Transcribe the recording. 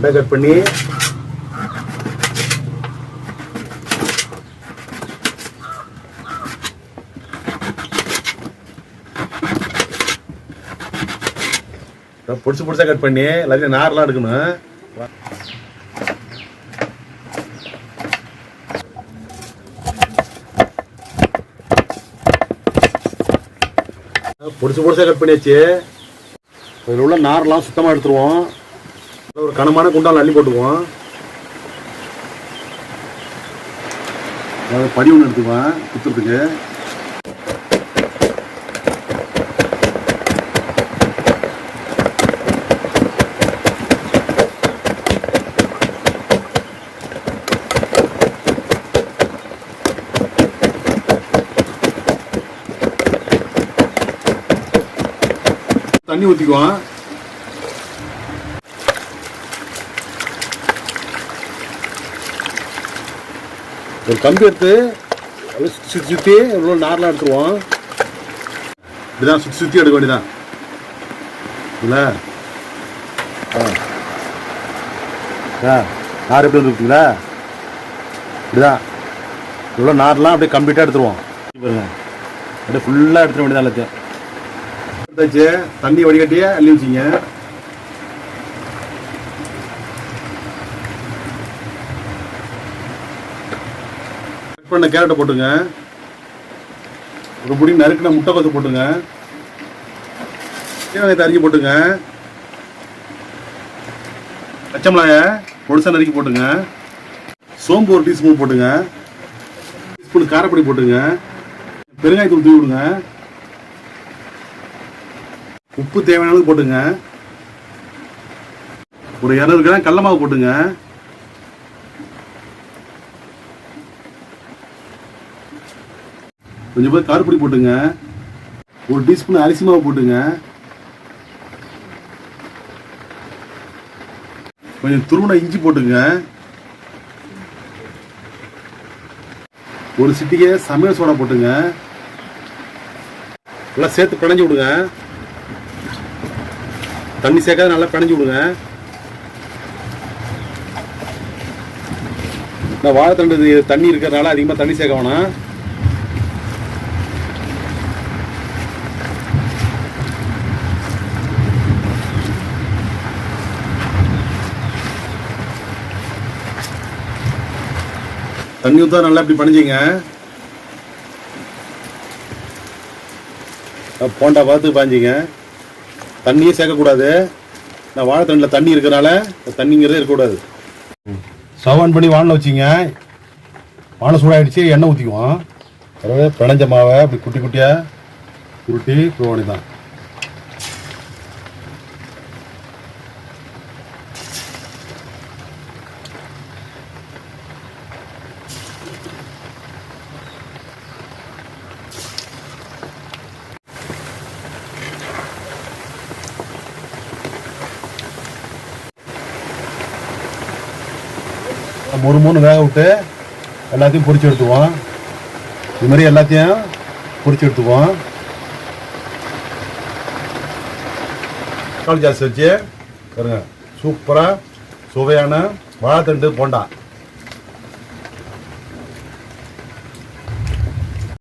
ரெண்டாக கட் பண்ணி பொடிச்சு பொடிச்சா கட் பண்ணி எல்லாத்தையும் நார்லாம் எடுக்கணும். பொடிச்சு பொடிச்சா கட் பண்ணியாச்சு. இதில் உள்ள நார்லாம் சுத்தமாக எடுத்துருவோம். ஒரு கனமான குண்டால் அள்ளி போட்டுக்குவோம். படி ஒன்று எடுத்துக்குவேன் குத்துறதுக்கு. தண்ணி ஊற்றிக்குவோம். ஒரு கம்பி எடுத்து சுற்றி சுற்றி எவ்வளோ நார்லாம் எடுத்துருவோம். இப்படிதான் சுற்றி சுற்றி எடுக்க வேண்டியதான் இல்லை. நார் எப்படி வந்துருக்குங்களா? இப்படிதான் இவ்வளோ நார்லாம் அப்படியே கம்ப்ளீட்டாக எடுத்துருவோம். பாருங்க அப்படியே ஃபுல்லாக எடுத்துட வேண்டியதான் எல்லாத்தையும். எடுத்தாச்சு. தண்ணி வடிகட்டியே அள்ளி வச்சிங்க. கட் பண்ண கேரட்டை போட்டுங்க. ஒரு புடி நறுக்கின முட்டைக்கோசு போட்டுங்க. வெங்காயத்தை அரிக்கி போட்டுங்க. பச்சை மிளகாயை பொடிசா நறுக்கி போட்டுங்க. சோம்பு ஒரு டீஸ்பூன் போட்டுங்க. டீஸ்பூன் காரப்பொடி போட்டுங்க. பெருங்காயத்தை ஊற்றி விடுங்க. உப்பு தேவையான அளவுக்கு போட்டுங்க. ஒரு 200 கிராம் கடல மாவு போட்டுங்க. கொஞ்சம் பேர் காரப்பொடி போட்டுங்க. ஒரு டீஸ்பூன் அரிசி மாவு போட்டுங்க. கொஞ்சம் துருவன இஞ்சி போட்டுங்க. ஒரு சிட்டிகை சமையல் சோடா போட்டுங்க. எல்லாம் சேர்த்து பிணைஞ்சு விடுங்க. தண்ணி சேர்க்காத நல்லா பிணைஞ்சு விடுங்க. இந்த வாழைத்தண்டு தண்ணி இருக்கிறதுனால அதிகமாக தண்ணி சேர்க்க வேணாம். தண்ணி ஊற்றா நல்லா இப்படி பணிஞ்சிங்க. போண்டா பார்த்து பாஞ்சிங்க. தண்ணியே சேர்க்கக்கூடாது. நான் வாழைத்தண்டில் தண்ணி இருக்கிறனால தண்ணிங்கிறதே இருக்கக்கூடாது. ஸ்டவ் ஆன் பண்ணி வானில் வச்சிங்க. வானை சூடாகிடுச்சு. எண்ணெய் ஊற்றிக்குவோம். அதாவது பிணைஞ்ச மாவை அப்படி குட்டி குட்டியாக உருட்டி போக தான். ஒரு 3 வேக விட்டு எல்லாத்தையும் பொரிச்சு எடுத்துக்குவோம். இது மாதிரி எல்லாத்தையும் பொரிச்சு எடுத்துக்குவோம். தக்காளி ஜாஸ்தி வச்சு பாருங்க. சூப்பராக சுவையான வாழைத்தண்டு போண்டா.